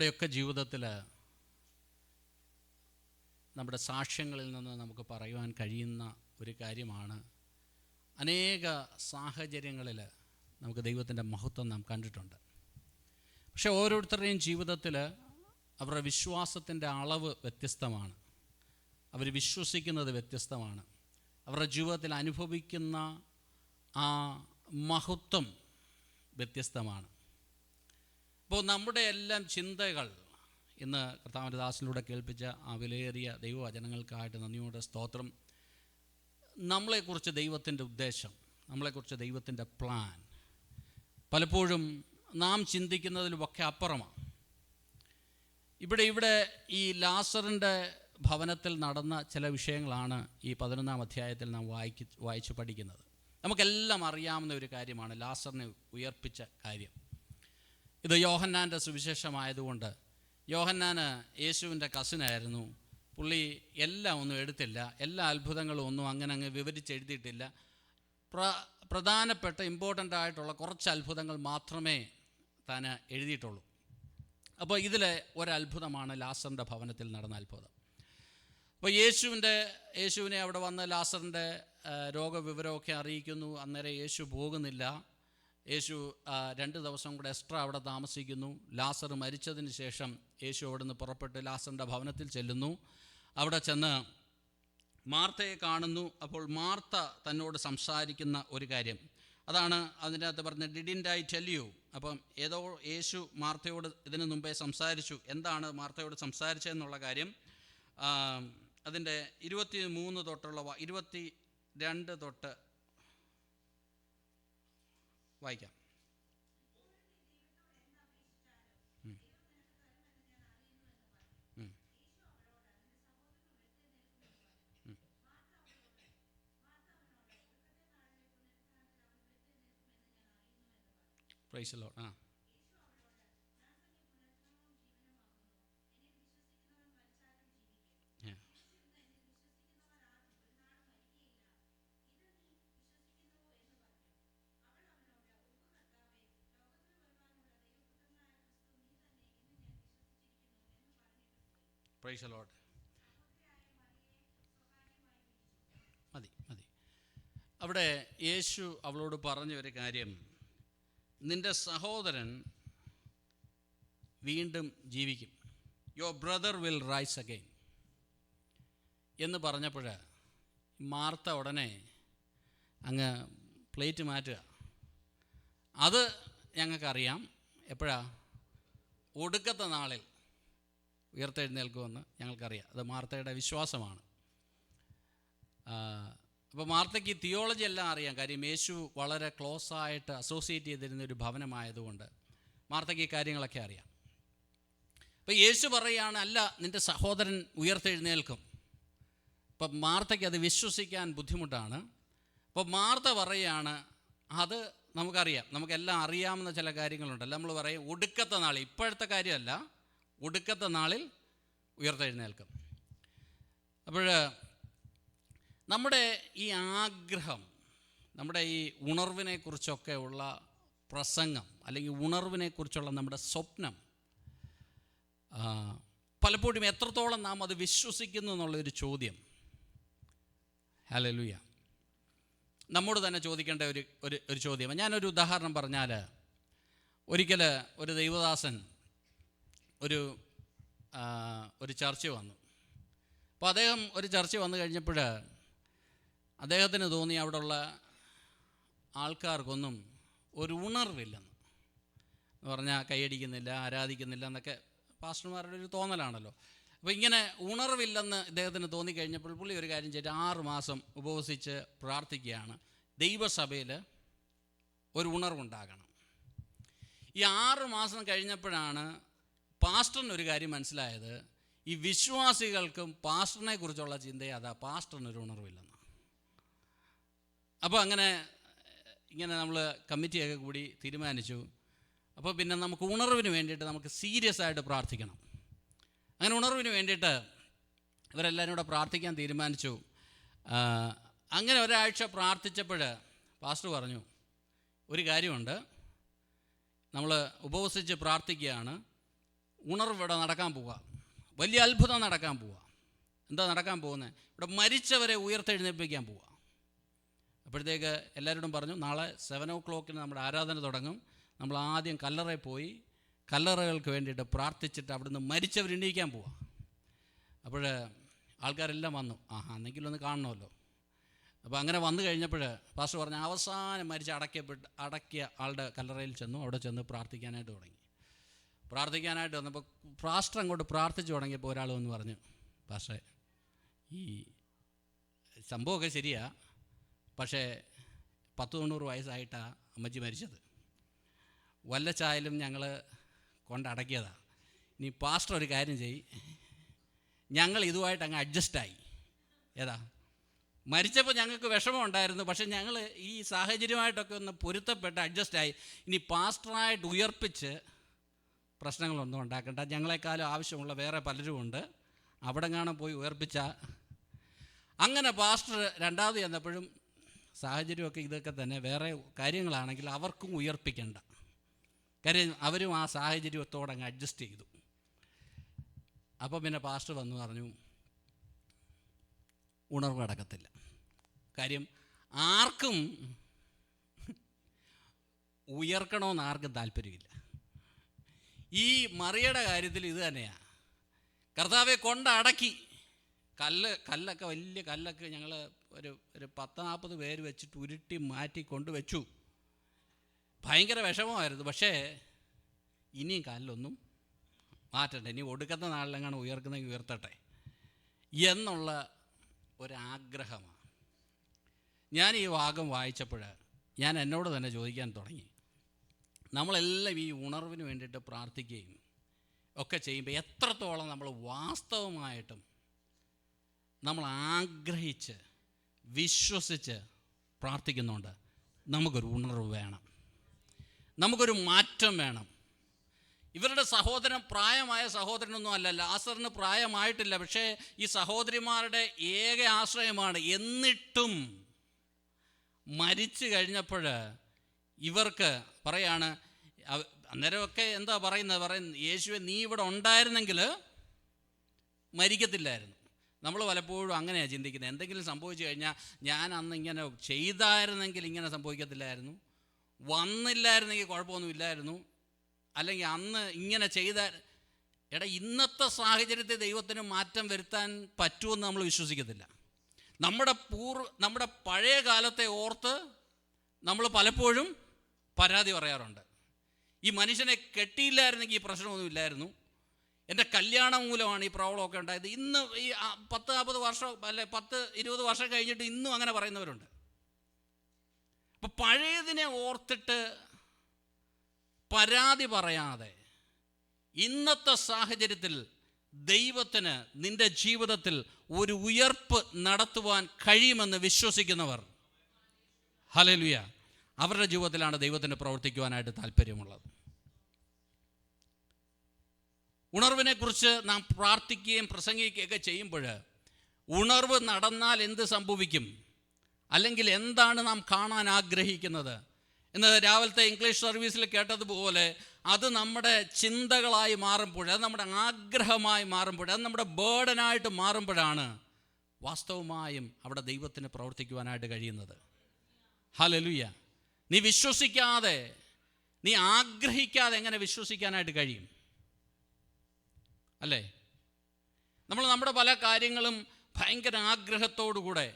നമ്മുടെയൊക്കെ ജീവിതത്തിൽ നമ്മുടെ സാക്ഷ്യങ്ങളിൽ നിന്ന് നമുക്ക് പറയുവാൻ കഴിയുന്ന ഒരു കാര്യമാണ്, അനേക സാഹചര്യങ്ങളിൽ നമുക്ക് ദൈവത്തിൻ്റെ മഹത്വം നാം കണ്ടിട്ടുണ്ട്. പക്ഷെ ഓരോരുത്തരുടെയും ജീവിതത്തിൽ അവരുടെ വിശ്വാസത്തിൻ്റെ അളവ് വ്യത്യസ്തമാണ്, അവർ വിശ്വസിക്കുന്നത് വ്യത്യസ്തമാണ്, അവരുടെ ജീവിതത്തിൽ അനുഭവിക്കുന്ന ആ മഹത്വം വ്യത്യസ്തമാണ്. അപ്പോൾ നമ്മുടെ എല്ലാം ചിന്തകൾ ഇന്ന് കർത്താവിൻ്റെ ദാസനിലൂടെ കേൾപ്പിച്ച ആ വിലയേറിയ ദൈവവചനങ്ങൾക്കായിട്ട് നന്ദിയോടെ സ്തോത്രം. നമ്മളെക്കുറിച്ച് ദൈവത്തിൻ്റെ ഉദ്ദേശം, നമ്മളെക്കുറിച്ച് ദൈവത്തിൻ്റെ പ്ലാൻ പലപ്പോഴും നാം ചിന്തിക്കുന്നതിലുമൊക്കെ അപ്പുറമാണ്. ഇവിടെ ഈ ലാസറിൻ്റെ ഭവനത്തിൽ നടന്ന ചില വിഷയങ്ങളാണ് ഈ 11-ാം അധ്യായത്തിൽ നാം വായിച്ച് പഠിക്കുന്നത്. നമുക്കെല്ലാം അറിയാവുന്ന ഒരു കാര്യമാണ് ലാസറിനെ ഉയർപ്പിച്ച കാര്യം. ഇത് യോഹന്നാൻ്റെ സുവിശേഷമായതുകൊണ്ട്, യോഹന്നാന് യേശുവിൻ്റെ കസിനായിരുന്നു. പുള്ളി എല്ലാം ഒന്നും എടുത്തില്ല, എല്ലാ അത്ഭുതങ്ങളും ഒന്നും അങ്ങനെ വിവരിച്ചെഴുതിയിട്ടില്ല. പ്രധാനപ്പെട്ട ഇമ്പോർട്ടൻ്റ് ആയിട്ടുള്ള കുറച്ച് അത്ഭുതങ്ങൾ മാത്രമേ താൻ എഴുതിയിട്ടുള്ളൂ. അപ്പോൾ ഇതിലെ ഒരത്ഭുതമാണ് ലാസറിൻ്റെ ഭവനത്തിൽ നടന്ന അത്ഭുതം. അപ്പോൾ യേശുവിനെ അവിടെ വന്ന് ലാസറിൻ്റെ രോഗവിവരമൊക്കെ അറിയിക്കുന്നു. അന്നേരം യേശു പോകുന്നില്ല. യേശു 2 ദിവസം കൂടെ എക്സ്ട്രാ അവിടെ താമസിക്കുന്നു. ലാസർ മരിച്ചതിന് ശേഷം യേശു അവിടെ നിന്ന് പുറപ്പെട്ട് ലാസറിൻ്റെ ഭവനത്തിൽ ചെല്ലുന്നു. അവിടെ ചെന്ന് മാർത്തയെ കാണുന്നു. അപ്പോൾ മാർത്ത തന്നോട് സംസാരിക്കുന്ന ഒരു കാര്യം, അതാണ് അതിൻ്റെ അകത്ത് പറഞ്ഞത്, ഡിഡിൻ്റ് ഐ ടെൽ യു. അപ്പം ഏതോ യേശു മാർത്തയോട് ഇതിനു മുമ്പേ സംസാരിച്ചു. എന്താണ് മാർത്തയോട് സംസാരിച്ചതെന്നുള്ള കാര്യം അതിൻ്റെ 23 തൊട്ടുള്ള 22 തൊട്ട് വായിക്കാം. Praise the Lord. Praise the Lord. മതി. അവിടെ യേശു അവളോട് പറഞ്ഞ ഒരു കാര്യം, നിൻ്റെ സഹോദരൻ വീണ്ടും ജീവിക്കും, your brother will rice again എന്ന് പറഞ്ഞപ്പോൾ മാർത്ത ഉടനെ അങ്ങ് പ്ലേറ്റ് മാറ്റുക. അത് ഞങ്ങൾക്കറിയാം, എപ്പോഴാ? ഒടുക്കത്തെ നാളിൽ ഉയർത്തെഴുന്നേൽക്കുമെന്ന് ഞങ്ങൾക്കറിയാം. അത് മാർത്തയുടെ വിശ്വാസമാണ്. അപ്പോൾ മാർത്തയ്ക്ക് തിയോളജി എല്ലാം അറിയാം. കാര്യം യേശു വളരെ ക്ലോസ് ആയിട്ട് അസോസിയേറ്റ് ചെയ്തിരുന്ന ഒരു ഭവനമായതുകൊണ്ട് മാർത്തയ്ക്ക് ഈ കാര്യങ്ങളൊക്കെ അറിയാം. അപ്പോൾ യേശു പറയുകയാണ്, അല്ല, നിൻ്റെ സഹോദരൻ ഉയർത്തെഴുന്നേൽക്കും. അപ്പം മാർത്തയ്ക്ക് അത് വിശ്വസിക്കാൻ ബുദ്ധിമുട്ടാണ്. അപ്പോൾ മാർത്ത പറയുകയാണ്, അത് നമുക്കറിയാം, നമുക്കെല്ലാം അറിയാവുന്ന ചില കാര്യങ്ങളുണ്ടല്ലോ. നമ്മൾ പറയും ഒടുക്കത്തെ നാളിൽ, ഇപ്പോഴത്തെ കാര്യമല്ല, ഒടുക്കത്തെ നാളിൽ ഉയർത്തെഴുന്നേൽക്കും. അപ്പോൾ നമ്മുടെ ഈ ആഗ്രഹം, നമ്മുടെ ഈ ഉണർവിനെക്കുറിച്ചൊക്കെ ഉള്ള പ്രസംഗം, അല്ലെങ്കിൽ ഉണർവിനെക്കുറിച്ചുള്ള നമ്മുടെ സ്വപ്നം, പലപ്പോഴും എത്രത്തോളം നാം അത് വിശ്വസിക്കുന്നു എന്നുള്ളൊരു ചോദ്യം, ഹല്ലേലൂയ, നമ്മോട് തന്നെ ചോദിക്കേണ്ട ഒരു ചോദ്യം. ഞാനൊരു ഉദാഹരണം പറഞ്ഞാൽ, ഒരിക്കൽ ഒരു ദൈവദാസൻ ഒരു ചർച്ച വന്നു. അപ്പോൾ അദ്ദേഹം ഒരു ചർച്ച വന്നു കഴിഞ്ഞപ്പോൾ അദ്ദേഹത്തിന് തോന്നി അവിടെയുള്ള ആൾക്കാർക്കൊന്നും ഒരു ഉണർവില്ലെന്ന് പറഞ്ഞാൽ, കൈയടിക്കുന്നില്ല, ആരാധിക്കുന്നില്ല എന്നൊക്കെ പാസ്റ്റർമാരുടെ ഒരു തോന്നലാണല്ലോ. അപ്പോൾ ഇങ്ങനെ ഉണർവില്ലെന്ന് ഇദ്ദേഹത്തിന് തോന്നിക്കഴിഞ്ഞപ്പോൾ പുള്ളി ഒരു കാര്യം ചെയ്ത് 6 മാസം ഉപവസിച്ച് പ്രാർത്ഥിക്കുകയാണ്, ദൈവസഭയിൽ ഒരു ഉണർവുണ്ടാകണം. ഈ 6 മാസം കഴിഞ്ഞപ്പോഴാണ് പാസ്റ്ററിനൊരു കാര്യം മനസ്സിലായത്, ഈ വിശ്വാസികൾക്കും പാസ്റ്ററിനെ കുറിച്ചുള്ള ചിന്തയെ അതാ, പാസ്റ്ററിനൊരു ഉണർവില്ലെന്ന്. അപ്പോൾ ഇങ്ങനെ നമ്മൾ കമ്മിറ്റിയൊക്കെ കൂടി തീരുമാനിച്ചു, അപ്പോൾ പിന്നെ നമുക്ക് ഉണർവിന് വേണ്ടിയിട്ട് നമുക്ക് സീരിയസ് ആയിട്ട് പ്രാർത്ഥിക്കണം. അങ്ങനെ ഉണർവിന് വേണ്ടിയിട്ട് ഇവരെല്ലാവരും കൂടെ പ്രാർത്ഥിക്കാൻ തീരുമാനിച്ചു. അങ്ങനെ ഒരാഴ്ച പ്രാർത്ഥിച്ചപ്പോൾ പാസ്റ്റർ പറഞ്ഞു, ഒരു കാര്യമുണ്ട്, നമ്മൾ ഉപവസിച്ച് പ്രാർത്ഥിക്കുകയാണ്, ഉണർവ് ഇവിടെ നടക്കാൻ പോവുക, വലിയ അത്ഭുതം നടക്കാൻ പോവുക. എന്താ നടക്കാൻ പോകുന്നത്? ഇവിടെ മരിച്ചവരെ ഉയർത്തെഴുന്നേൽപ്പിക്കാൻ പോവുക. അപ്പോഴത്തേക്ക് എല്ലാവരോടും പറഞ്ഞു, നാളെ 7 o'clock നമ്മുടെ ആരാധന തുടങ്ങും. നമ്മൾ ആദ്യം കല്ലറയിൽ പോയി കല്ലറകൾക്ക് വേണ്ടിയിട്ട് പ്രാർത്ഥിച്ചിട്ട് അവിടുന്ന് മരിച്ചവർ എണീക്കാൻ പോവുക. അപ്പോൾ ആൾക്കാരെല്ലാം വന്നു. എന്നെങ്കിലും ഒന്ന് കാണണമല്ലോ. അപ്പോൾ അങ്ങനെ വന്നു കഴിഞ്ഞപ്പോൾ പാസ്റ്റർ പറഞ്ഞു, അവസാനം മരിച്ച് അടക്കിയ ആളുടെ കല്ലറയിൽ ചെന്നു. അവിടെ ചെന്ന് പ്രാർത്ഥിക്കാനായിട്ട് തുടങ്ങി. പ്രാർത്ഥിക്കാനായിട്ട് വന്നപ്പോൾ പാസ്റ്റർ അങ്ങോട്ട് പ്രാർത്ഥിച്ചു തുടങ്ങിയപ്പോൾ ഒരാൾ വന്ന് പറഞ്ഞു, പാസ്റ്ററെ, ഈ സംഭവമൊക്കെ ശരിയാ, പക്ഷേ 90 വയസ്സായിട്ടാണ് അമ്മച്ചി മരിച്ചത്. വല്ലച്ചായാലും ഞങ്ങൾ കൊണ്ടടക്കിയതാണ്. ഇനി പാസ്റ്റർ ഒരു കാര്യം ചെയ്യ്, ഞങ്ങൾ ഇതുമായിട്ട് അങ്ങ് അഡ്ജസ്റ്റായി. ഏതാ, മരിച്ചപ്പോൾ ഞങ്ങൾക്ക് വിഷമം ഉണ്ടായിരുന്നു, പക്ഷേ ഞങ്ങൾ ഈ സാഹചര്യമായിട്ടൊക്കെ ഒന്ന് പൊരുത്തപ്പെട്ട് അഡ്ജസ്റ്റായി. ഇനി പാസ്റ്ററായിട്ട് ഉയർപ്പിച്ച് പ്രശ്നങ്ങളൊന്നും ഉണ്ടാക്കണ്ട, ഞങ്ങളെക്കാളും ആവശ്യമുള്ള വേറെ പലരുമുണ്ട്, അവിടെ കാണാൻ പോയി ഉയർപ്പിച്ച. അങ്ങനെ പാസ്റ്റർ രണ്ടാമത് ചെന്നപ്പോഴും സാഹചര്യമൊക്കെ ഇതൊക്കെ തന്നെ, വേറെ കാര്യങ്ങളാണെങ്കിൽ അവർക്കും ഉയർപ്പിക്കണ്ട. കാര്യം അവരും ആ സാഹചര്യത്തോടെ അങ്ങ് അഡ്ജസ്റ്റ് ചെയ്തു. അപ്പോൾ പിന്നെ പാസ്റ്റർ വന്നു പറഞ്ഞു, ഉണർവ് നടക്കത്തില്ല. കാര്യം ആർക്കും ഉയർക്കണമെന്ന് ആർക്കും താല്പര്യമില്ല. ഈ മറിയയുടെ കാര്യത്തിൽ ഇത് തന്നെയാണ്. കർത്താവെ കൊണ്ടടക്കി. കല്ലൊക്കെ വലിയ കല്ലൊക്കെ ഞങ്ങൾ ഒരു 10-40 പേര് വെച്ചിട്ട് ഉരുട്ടി മാറ്റി കൊണ്ടുവച്ചു. ഭയങ്കര വിഷമമായിരുന്നു. പക്ഷേ ഇനിയും കല്ലൊന്നും മാറ്റണ്ട, ഇനി ഒടുക്കത്തെ നാളിലെങ്ങാണ് ഉയർക്കുന്നെങ്കിൽ ഉയർത്തട്ടെ എന്നുള്ള ഒരാഗ്രഹമാണ്. ഞാൻ ഈ ഭാഗം വായിച്ചപ്പോൾ ഞാൻ എന്നോട് തന്നെ ചോദിക്കാൻ തുടങ്ങി, നമ്മളെല്ലാം ഈ ഉണർവിന് വേണ്ടിയിട്ട് പ്രാർത്ഥിക്കുകയും ഒക്കെ ചെയ്യുമ്പോൾ എത്രത്തോളം നമ്മൾ വാസ്തവമായിട്ടും നമ്മൾ ആഗ്രഹിച്ച് വിശ്വസിച്ച് പ്രാർത്ഥിക്കുന്നുണ്ട്. നമുക്കൊരു ഉണർവ് വേണം, നമുക്കൊരു മാറ്റം വേണം. ഇവരുടെ സഹോദരൻ പ്രായമായ സഹോദരനൊന്നും അല്ല, ലാസറിന് പ്രായമായിട്ടില്ല, പക്ഷേ ഈ സഹോദരിമാരുടെ ഏക ആശ്രയമാണ്. എന്നിട്ടും മരിച്ചു കഴിഞ്ഞപ്പോൾ ഇവർക്ക് പറയാണ്, അന്നേരമൊക്കെ എന്താ പറയുന്നത്, യേശുവെ നീ ഇവിടെ ഉണ്ടായിരുന്നെങ്കിൽ മരിക്കത്തില്ലായിരുന്നു. നമ്മൾ പലപ്പോഴും അങ്ങനെയാണ് ചിന്തിക്കുന്നത്. എന്തെങ്കിലും സംഭവിച്ചു കഴിഞ്ഞാൽ ഞാൻ അന്ന് ഇങ്ങനെ ചെയ്തായിരുന്നെങ്കിൽ ഇങ്ങനെ സംഭവിക്കത്തില്ലായിരുന്നു, വന്നില്ലായിരുന്നെങ്കിൽ കുഴപ്പമൊന്നുമില്ലായിരുന്നു, അല്ലെങ്കിൽ അന്ന് ഇങ്ങനെ എടാ, ഇന്നത്തെ സാഹചര്യത്തിൽ ദൈവത്തിന് മാറ്റം വരുത്താൻ പറ്റുമെന്ന് നമ്മൾ വിശ്വസിക്കത്തില്ല. നമ്മുടെ പഴയ കാലത്തെ ഓർത്ത് നമ്മൾ പലപ്പോഴും പരാതി പറയാറുണ്ട്. ഈ മനുഷ്യനെ കെട്ടിയില്ലായിരുന്നെങ്കിൽ ഈ പ്രശ്നമൊന്നുമില്ലായിരുന്നു, എൻ്റെ കല്യാണം മൂലമാണ് ഈ പ്രോബ്ലമൊക്കെ ഉണ്ടായത്. ഇന്ന് ഈ 10-40 വർഷം അല്ലെ 10-20 വർഷം കഴിഞ്ഞിട്ട് ഇന്നും അങ്ങനെ പറയുന്നവരുണ്ട്. അപ്പം പഴയതിനെ ഓർത്തിട്ട് പരാതി പറയാതെ ഇന്നത്തെ സാഹചര്യത്തിൽ ദൈവത്തിന് നിൻ്റെ ജീവിതത്തിൽ ഒരു ഉയർപ്പ് നടത്തുവാൻ കഴിയുമെന്ന് വിശ്വസിക്കുന്നവർ, ഹല്ലേലൂയ, അവരുടെ ജീവിതത്തിലാണ് ദൈവത്തിന് പ്രവർത്തിക്കുവാനായിട്ട് താല്പര്യമുള്ളത്. ഉണർവിനെക്കുറിച്ച് നാം പ്രാർത്ഥിക്കുകയും പ്രസംഗിക്കുകയൊക്കെ ചെയ്യുമ്പോൾ ഉണർവ് നടന്നാൽ എന്ത് സംഭവിക്കും, അല്ലെങ്കിൽ എന്താണ് നാം കാണാൻ ആഗ്രഹിക്കുന്നത് എന്ന് രാവിലത്തെ ഇംഗ്ലീഷ് സർവീസിൽ കേട്ടതുപോലെ അത് നമ്മുടെ ചിന്തകളായി മാറുമ്പോൾ, അത് നമ്മുടെ ആഗ്രഹമായി മാറുമ്പോൾ, അത് നമ്മുടെ ബേർഡനായിട്ട് മാറുമ്പോഴാണ് വാസ്തവമായും അവിടെ ദൈവത്തിന് പ്രവർത്തിക്കുവാനായിട്ട് കഴിയുന്നത്. ഹല്ലേലൂയ. നീ വിശ്വസിക്കാതെ, നീ ആഗ്രഹിക്കാതെ എങ്ങനെ വിശ്വസിക്കാനായിട്ട് കഴിയും? അല്ലേ? നമ്മുടെ പല കാര്യങ്ങളും ഭയങ്കര ആഗ്രഹത്തോടുകൂടെ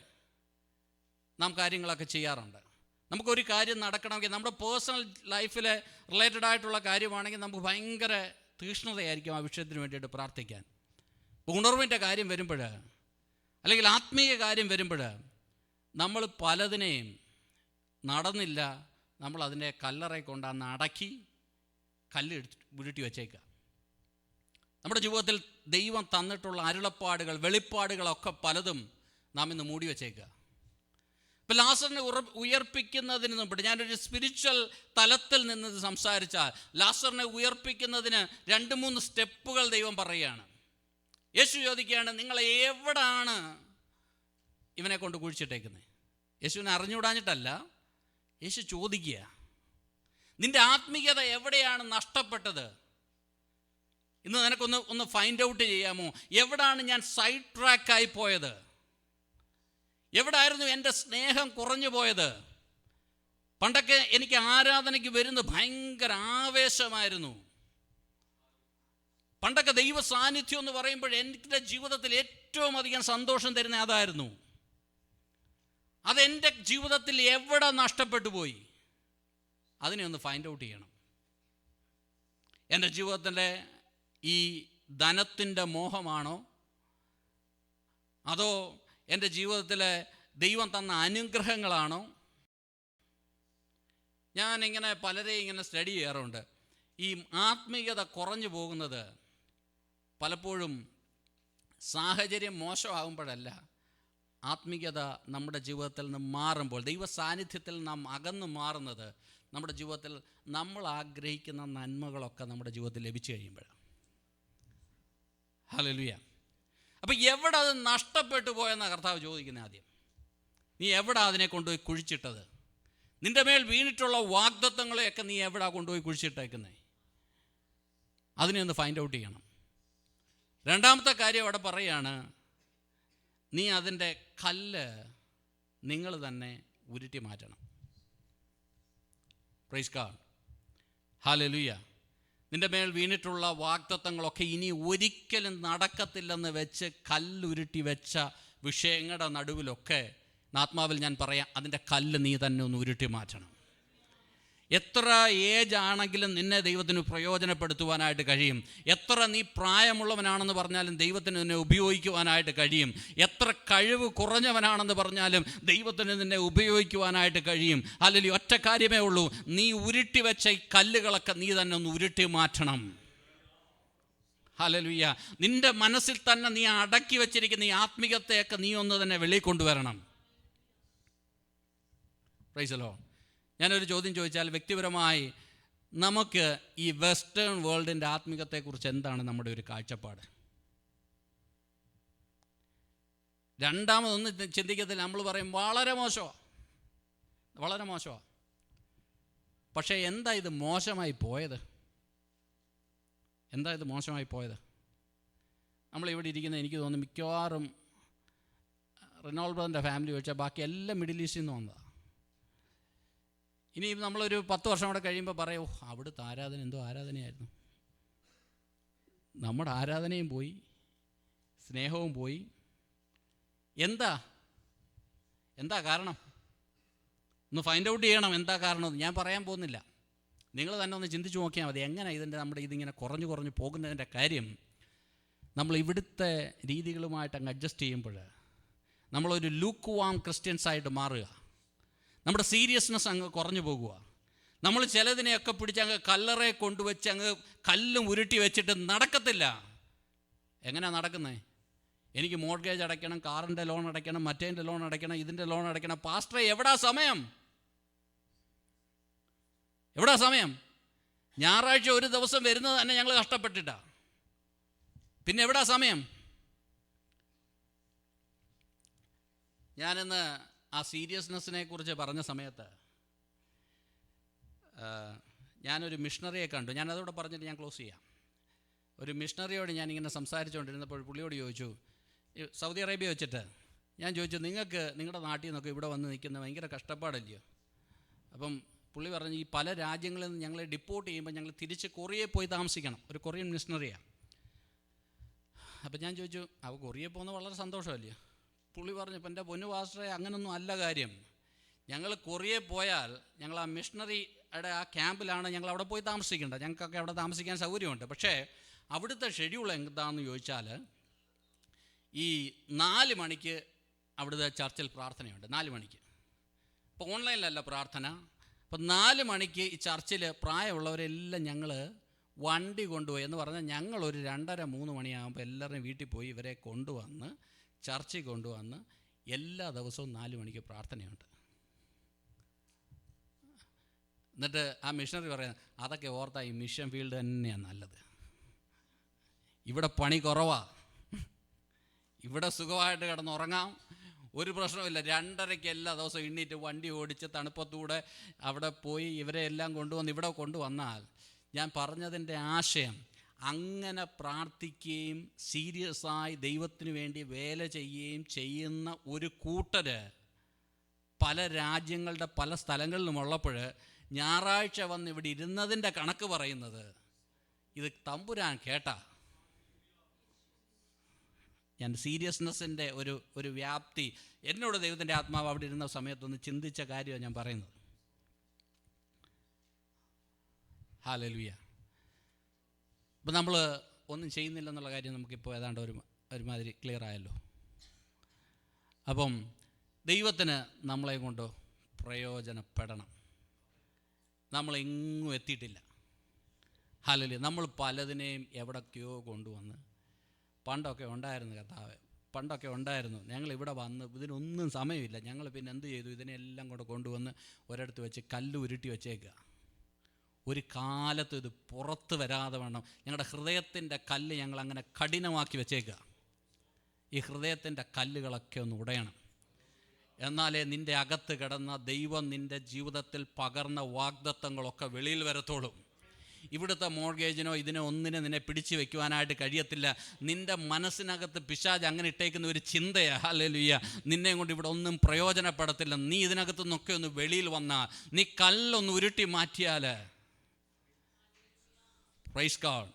നാം കാര്യങ്ങളൊക്കെ ചെയ്യാറുണ്ട്. നമുക്കൊരു കാര്യം നടക്കണമെങ്കിൽ, നമ്മുടെ പേഴ്സണൽ ലൈഫിൽ റിലേറ്റഡ് ആയിട്ടുള്ള കാര്യമാണെങ്കിൽ നമുക്ക് ഭയങ്കര തീക്ഷ്ണതയായിരിക്കും ആ വിഷയത്തിന് വേണ്ടിയിട്ട് പ്രാർത്ഥിക്കാൻ. ഉണർവിൻ്റെ കാര്യം വരുമ്പോൾ, അല്ലെങ്കിൽ ആത്മീയ കാര്യം വരുമ്പോൾ, നമ്മൾ പലതിനെയും നടന്നില്ല, നമ്മളതിനെ കല്ലറയിൽ കൊണ്ടാന്ന് അടക്കി കല്ല് ഉരുട്ടി വച്ചേക്കുക. നമ്മുടെ ജീവിതത്തിൽ ദൈവം തന്നിട്ടുള്ള അരുളപ്പാടുകൾ, വെളിപ്പാടുകളൊക്കെ പലതും നാം ഇന്ന് മൂടി വച്ചേക്കുക. ഇപ്പം ലാസറിനെ ഉയർപ്പിക്കുന്നതിന് മുമ്പ് ഞാനൊരു സ്പിരിച്വൽ തലത്തിൽ നിന്ന് സംസാരിച്ചാൽ, ലാസറിനെ ഉയർപ്പിക്കുന്നതിന് 2-3 സ്റ്റെപ്പുകൾ ദൈവം പറയുകയാണ്. യേശു ചോദിക്കുകയാണ്, നിങ്ങൾ എവിടാണ് ഇവനെ കൊണ്ട് കുഴിച്ചിട്ടേക്കുന്നത്? യേശുവിനെ അറിഞ്ഞുകൂടാഞ്ഞിട്ടല്ല, യേശു ചോദിക്കുക, നിൻ്റെ ആത്മീയത എവിടെയാണ് നഷ്ടപ്പെട്ടത്? ഇന്ന് നിനക്കൊന്ന് ഫൈൻഡ് ഔട്ട് ചെയ്യാമോ? എവിടാണ് ഞാൻ സൈഡ് ട്രാക്കായി പോയത്? എവിടായിരുന്നു എൻ്റെ സ്നേഹം കുറഞ്ഞു പോയത്? പണ്ടൊക്കെ എനിക്ക് ആരാധനയ്ക്ക് വരുന്നത് ഭയങ്കര ആവേശമായിരുന്നു. പണ്ടൊക്കെ ദൈവ സാന്നിധ്യം എന്ന് പറയുമ്പോൾ എൻ്റെ ജീവിതത്തിൽ ഏറ്റവും അധികം സന്തോഷം തരുന്ന അതായിരുന്നു. അതെൻ്റെ ജീവിതത്തിൽ എവിടെ നഷ്ടപ്പെട്ടു പോയി? അതിനെ ഒന്ന് ഫൈൻഡ് ഔട്ട് ചെയ്യണം. എൻ്റെ ജീവിതത്തിൻ്റെ ഈ ധനത്തിൻ്റെ മോഹമാണോ, അതോ എൻ്റെ ജീവിതത്തിലെ ദൈവം തന്ന അനുഗ്രഹങ്ങളാണോ? ഞാനിങ്ങനെ പലരെയും ഇങ്ങനെ സ്റ്റഡി ചെയ്യാറുണ്ട്. ഈ ആത്മീയത കുറഞ്ഞു പോകുന്നത് പലപ്പോഴും സാഹചര്യം മോശമാകുമ്പോഴല്ല, ആത്മീയത നമ്മുടെ ജീവിതത്തിൽ നിന്ന് മാറുമ്പോൾ, ദൈവ സാന്നിധ്യത്തിൽ നാം അകന്നു മാറുന്നത് നമ്മുടെ ജീവിതത്തിൽ നമ്മൾ ആഗ്രഹിക്കുന്ന നന്മകളൊക്കെ നമ്മുടെ ജീവിതത്തിൽ ലഭിച്ചു കഴിയുമ്പോഴാണ്. ഹല്ലേലൂയ. അപ്പോൾ എവിടെ അത് നഷ്ടപ്പെട്ടു പോയെന്നാണ് കർത്താവ് ചോദിക്കുന്നത്. ആദ്യം നീ എവിടെ അതിനെ കൊണ്ടുപോയി കുഴിച്ചിട്ടത്? നിൻ്റെ മേൽ വീണിട്ടുള്ള വാഗ്ദത്തങ്ങളെയൊക്കെ നീ എവിടെ കൊണ്ടുപോയി കുഴിച്ചിട്ടേക്കുന്നത്? അതിനെ ഒന്ന് ഫൈൻഡ് ഔട്ട് ചെയ്യണം. രണ്ടാമത്തെ കാര്യം അവിടെ പറയുകയാണ്, നീ അതിൻ്റെ കല്ല് നിങ്ങൾ തന്നെ ഉരുട്ടി മാറ്റണം. Praise God. ഹല്ലേലൂയ. നിൻ്റെ മേൽ വീണിട്ടുള്ള വാഗ്ദത്തങ്ങളൊക്കെ ഇനി ഒരിക്കലും നടക്കത്തില്ലെന്ന് വെച്ച് കല്ലുരുട്ടി വെച്ച വിഷയങ്ങളുടെ നടുവിലൊക്കെ ആത്മാവിൽ ഞാൻ പറയാം, അതിൻ്റെ കല്ല് നീ തന്നെ ഒന്ന് ഉരുട്ടി മാറ്റണം. എത്ര ഏജ് ആണെങ്കിലും നിന്നെ ദൈവത്തിന് പ്രയോജനപ്പെടുത്തുവാനായിട്ട് കഴിയും. എത്ര നീ പ്രായമുള്ളവനാണെന്ന് പറഞ്ഞാലും ദൈവത്തിന് നിന്നെ ഉപയോഗിക്കുവാനായിട്ട് കഴിയും. എത്ര കഴിവ് കുറഞ്ഞവനാണെന്ന് പറഞ്ഞാലും ദൈവത്തിന് നിന്നെ ഉപയോഗിക്കുവാനായിട്ട് കഴിയും. അല്ലെങ്കിൽ ഒറ്റ കാര്യമേ ഉള്ളൂ, നീ ഉരുട്ടി വെച്ച ഈ കല്ലുകളൊക്കെ നീ തന്നെ ഒന്ന് ഉരുട്ടി മാറ്റണം. ഹല്ലേലൂയ. നിൻ്റെ മനസ്സിൽ തന്നെ നീ അടക്കി വെച്ചിരിക്കുന്ന ഈ ആത്മീയതയൊക്കെ നീ ഒന്ന് തന്നെ വെളിയിൽ കൊണ്ടുവരണം. Praise the Lord. ഞാനൊരു ചോദ്യം ചോദിച്ചാൽ, വ്യക്തിപരമായി നമുക്ക് ഈ വെസ്റ്റേൺ വേൾഡിൻ്റെ ആത്മീയതയെക്കുറിച്ച് എന്താണ് നമ്മുടെ ഒരു കാഴ്ചപ്പാട്? രണ്ടാമതൊന്നും ചിന്തിക്കത്തില്ല. നമ്മൾ പറയും വളരെ മോശമാണ്, വളരെ മോശമാണ്. പക്ഷേ എന്താ ഇത് മോശമായി പോയത്? എന്താ ഇത് മോശമായി പോയത്? നമ്മളിവിടെ ഇരിക്കുന്ന, എനിക്ക് തോന്നുന്നു മിക്കവാറും റൊണാൾഡോൻ്റെ ഫാമിലി വെച്ചാൽ ബാക്കി എല്ലാം മിഡിൽ ഈസ്റ്റിൽ നിന്ന് വന്നതാണ്. ഇനി നമ്മളൊരു 10 വർഷം കൂടെ കഴിയുമ്പോൾ പറയും, അവിടുത്തെ ആരാധന എന്തോ ആരാധനയായിരുന്നു. നമ്മുടെ ആരാധനയും പോയി, സ്നേഹവും പോയി. എന്താ കാരണം? ഒന്ന് ഫൈൻഡ് ഔട്ട് ചെയ്യണം. എന്താ കാരണം? ഞാൻ പറയാൻ പോകുന്നില്ല, നിങ്ങൾ തന്നെ ഒന്ന് ചിന്തിച്ച് നോക്കിയാൽ മതി. എങ്ങനെ നമ്മുടെ ഇതിങ്ങനെ കുറഞ്ഞു പോകുന്നതിൻ്റെ കാര്യം, നമ്മൾ ഇവിടുത്തെ രീതികളുമായിട്ട് അങ്ങ് അഡ്ജസ്റ്റ് ചെയ്യുമ്പോൾ നമ്മളൊരു ലൂക്ക് വാം ക്രിസ്ത്യൻസായിട്ട് മാറുക. നമ്മുടെ സീരിയസ്നെസ് അങ്ങ് കുറഞ്ഞു പോകുക. നമ്മൾ ചിലതിനെയൊക്കെ പിടിച്ച് അങ്ങ് കല്ലറെ കൊണ്ടുവച്ച് അങ്ങ് കല്ലും ഉരുട്ടി വെച്ചിട്ട് നടക്കത്തില്ല. എങ്ങനെയാണ് നടക്കുന്നത്? എനിക്ക് മോർഗേജ് അടയ്ക്കണം, കാറിൻ്റെ ലോൺ അടയ്ക്കണം, മറ്റേതിൻ്റെ ലോൺ അടയ്ക്കണം, ഇതിൻ്റെ ലോൺ അടയ്ക്കണം. പാസ്റ്ററെ എവിടാ സമയം? ഞായറാഴ്ച ഒരു ദിവസം വരുന്നത് തന്നെ ഞങ്ങൾ കഷ്ടപ്പെട്ടിട്ടാ. പിന്നെ എവിടാ സമയം? ഞാനിന്ന് ആ സീരിയസ്നെസ്സിനെ കുറിച്ച് പറഞ്ഞ സമയത്ത് ഞാനൊരു മിഷണറിയെ കണ്ടു. ഞാനതോടെ പറഞ്ഞിട്ട് ഞാൻ ക്ലോസ് ചെയ്യാം. ഒരു മിഷണറിയോട് ഞാനിങ്ങനെ സംസാരിച്ചുകൊണ്ടിരുന്നപ്പോൾ പുള്ളിയോട് ചോദിച്ചു, സൗദി അറേബ്യ വെച്ചിട്ട് ഞാൻ ചോദിച്ചു, നിങ്ങൾക്ക് നിങ്ങളുടെ നാട്ടിൽ നിന്നൊക്കെ ഇവിടെ വന്ന് നിൽക്കുന്ന ഭയങ്കര കഷ്ടപ്പാടല്ലയോ? അപ്പം പുള്ളി പറഞ്ഞു, ഈ പല രാജ്യങ്ങളിൽ നിന്ന് ഞങ്ങളെ ഡിപ്പോർട്ട് ചെയ്യുമ്പോൾ ഞങ്ങൾ തിരിച്ച് കൊറിയയിൽ പോയി താമസിക്കണം. ഒരു കൊറിയൻ മിഷണറിയാണ്. അപ്പം ഞാൻ ചോദിച്ചു, കൊറിയയിൽ പോകുന്നത് വളരെ സന്തോഷമല്ലയോ? പുള്ളി പറഞ്ഞു, ഇപ്പം എൻ്റെ പൊന്നു പാസ്റ്ററെ, അങ്ങനൊന്നും അല്ല കാര്യം. ഞങ്ങൾ കൊറിയയിൽ പോയാൽ ഞങ്ങൾ ആ മിഷണറിയുടെ ആ ക്യാമ്പിലാണ് ഞങ്ങൾ അവിടെ പോയി താമസിക്കേണ്ടത്. ഞങ്ങൾക്കൊക്കെ അവിടെ താമസിക്കാൻ സൗകര്യമുണ്ട്. പക്ഷേ അവിടുത്തെ ഷെഡ്യൂൾ എന്താണെന്ന് ചോദിച്ചാൽ, ഈ 4 മണിക്ക് അവിടുത്തെ ചർച്ചിൽ പ്രാർത്ഥനയുണ്ട്. 4 മണിക്ക്. ഇപ്പോൾ ഓൺലൈനിലല്ല പ്രാർത്ഥന. അപ്പോൾ 4 മണിക്ക് ഈ ചർച്ചിൽ പ്രായമുള്ളവരെല്ലാം ഞങ്ങൾ വണ്ടി കൊണ്ടുപോയി എന്ന് പറഞ്ഞാൽ ഞങ്ങളൊരു 2:30-3 മണിയാകുമ്പോൾ എല്ലാവരുടെയും വീട്ടിൽ പോയി ഇവരെ കൊണ്ടുവന്ന് ചർച്ചിൽ കൊണ്ടുവന്ന് എല്ലാ ദിവസവും 4 മണിക്ക് പ്രാർത്ഥനയുണ്ട്. എന്നിട്ട് ആ മിഷണറി പറയുന്നത്, അതൊക്കെ ഓർത്താൽ ഈ മിഷൻ ഫീൽഡ് തന്നെയാണ് നല്ലത്. ഇവിടെ പണി കുറവാണ്, ഇവിടെ സുഖമായിട്ട് കിടന്നുറങ്ങാം, ഒരു പ്രശ്നമില്ല. 2:30-ക്ക് എല്ലാ ദിവസവും എണ്ണീറ്റ് വണ്ടി ഓടിച്ച് തണുപ്പത്തൂടെ അവിടെ പോയി ഇവരെ എല്ലാം കൊണ്ടുവന്ന് ഇവിടെ കൊണ്ടുവന്നാൽ, ഞാൻ പറഞ്ഞതിൻ്റെ ആശയം, അങ്ങനെ പ്രാർത്ഥിക്കുകയും സീരിയസായി ദൈവത്തിന് വേണ്ടി വേല ചെയ്യുകയും ചെയ്യുന്ന ഒരു കൂട്ടര് പല രാജ്യങ്ങളുടെ പല സ്ഥലങ്ങളിലുമുള്ളപ്പോൾ ഞായറാഴ്ച വന്ന് ഇവിടെ ഇരുന്നതിൻ്റെ കണക്ക് പറയുന്നത് ഇത് തമ്പുരാൻ കേട്ടാ. ഞാൻ സീരിയസ്നെസ്സിൻ്റെ ഒരു വ്യാപ്തി എന്നോട് ദൈവത്തിൻ്റെ ആത്മാവ് അവിടെ ഇരുന്ന സമയത്തൊന്ന് ചിന്തിച്ച കാര്യമാണ് ഞാൻ പറയുന്നത്. ഹല്ലേലൂയ. അപ്പം നമ്മൾ ഒന്നും ചെയ്യുന്നില്ലെന്നുള്ള കാര്യം നമുക്കിപ്പോൾ ഏതാണ്ട് ഒരുമാതിരി ക്ലിയർ ആയല്ലോ. അപ്പം ദൈവത്തിന് നമ്മളെ കൊണ്ട് പ്രയോജനപ്പെടണം. നമ്മളെങ്ങും എത്തിയിട്ടില്ല. ഹല്ലേലൂയ. നമ്മൾ പലതിനെയും എവിടൊക്കെയോ കൊണ്ടുവന്ന്, പണ്ടൊക്കെ ഉണ്ടായിരുന്നു കർത്താവേ, പണ്ടൊക്കെ ഉണ്ടായിരുന്നു, ഞങ്ങളിവിടെ വന്ന് ഇതിനൊന്നും സമയമില്ല, ഞങ്ങൾ പിന്നെ എന്ത് ചെയ്തു, ഇതിനെല്ലാം കൂടെ കൊണ്ടുവന്ന് ഒരിടത്ത് വെച്ച് കല്ല് ഉരുട്ടി വെച്ചേക്കുക. ഒരു കാലത്ത് ഇത് പുറത്ത് വരാതെ വേണം. ഞങ്ങളുടെ ഹൃദയത്തിൻ്റെ കല്ല് ഞങ്ങളങ്ങനെ കഠിനമാക്കി വെച്ചേക്കുക. ഈ ഹൃദയത്തിൻ്റെ കല്ലുകളൊക്കെ ഒന്ന് ഉടയണം. എന്നാലേ നിൻ്റെ അകത്ത് കിടന്ന ദൈവം നിൻ്റെ ജീവിതത്തിൽ പകർന്ന വാഗ്ദത്തങ്ങളൊക്കെ വെളിയിൽ വരത്തോളും. ഇവിടുത്തെ മോർഗേജിനോ ഇതിനോ ഒന്നിനെ നിന്നെ പിടിച്ചു വെക്കുവാനായിട്ട് കഴിയത്തില്ല. നിൻ്റെ മനസ്സിനകത്ത് പിശാച് അങ്ങനെ ഇട്ടേക്കുന്ന ഒരു ചിന്തയാണ്, ഹല്ലേലൂയ, നിന്നെ കൊണ്ട് ഇവിടെ ഒന്നും പ്രയോജനപ്പെടത്തില്ല. നീ ഇതിനകത്തു നിന്നൊക്കെ ഒന്ന് വെളിയിൽ വന്നാൽ, നീ കല്ലൊന്ന് ഉരുട്ടി മാറ്റിയാൽ, പ്രൈസ് ഗോഡ്,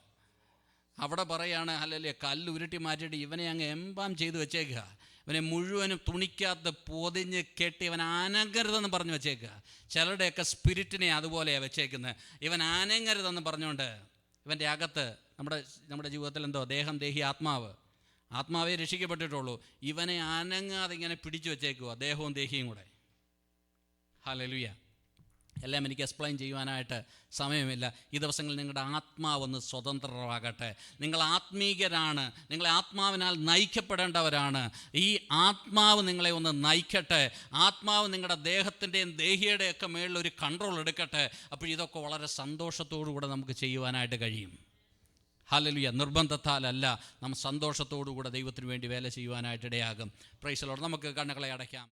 അവിടെ പറയാണ് ഹല്ലേലൂയ, കല്ല് ഉരുട്ടി മാറ്റിയിട്ട് ഇവനെ അങ്ങ് എംബാം ചെയ്ത് വെച്ചേക്കുക. ഇവനെ മുഴുവനും തുണിക്കകത്ത് പൊതിഞ്ഞ് കെട്ടി ഇവൻ അനങ്ങരുതെന്ന് പറഞ്ഞു വെച്ചേക്കുക. ചിലരുടെയൊക്കെ സ്പിരിറ്റിനെ അതുപോലെയാണ് വെച്ചേക്കുന്നത്. ഇവൻ അനങ്ങരുതെന്ന് പറഞ്ഞുകൊണ്ട് ഇവൻ്റെ അകത്ത് നമ്മുടെ ജീവിതത്തിൽ എന്തോ ദേഹം, ദേഹി, ആത്മാവേ രക്ഷിക്കപ്പെട്ടിട്ടുള്ളൂ. ഇവനെ അനങ്ങാതെ ഇങ്ങനെ പിടിച്ചു വെച്ചേക്കുക, ദേഹവും ദേഹിയും കൂടെ. ഹല്ലേലൂയ. എല്ലാം എനിക്ക് എക്സ്പ്ലെയിൻ ചെയ്യുവാനായിട്ട് സമയമില്ല. ഈ ദിവസങ്ങളിൽ നിങ്ങളുടെ ആത്മാവൊന്ന് സ്വതന്ത്രമാകട്ടെ. നിങ്ങൾ ആത്മീകരാണ്, നിങ്ങളെ ആത്മാവിനാൽ നയിക്കപ്പെടേണ്ടവരാണ്. ഈ ആത്മാവ് നിങ്ങളെ ഒന്ന് നയിക്കട്ടെ. ആത്മാവ് നിങ്ങളുടെ ദേഹത്തിൻ്റെയും ദേഹിയുടെയൊക്കെ മേളിൽ ഒരു കൺട്രോൾ എടുക്കട്ടെ. അപ്പോൾ ഇതൊക്കെ വളരെ സന്തോഷത്തോടുകൂടെ നമുക്ക് ചെയ്യുവാനായിട്ട് കഴിയും. ഹല്ലേലൂയ. നിർബന്ധത്താലല്ല, നമ്മൾ സന്തോഷത്തോടുകൂടെ ദൈവത്തിന് വേണ്ടി വേല ചെയ്യുവാനായിട്ട് ഇടയാകും. Praise the Lord. നമുക്ക് കണ്ണുകളെ അടയ്ക്കാം.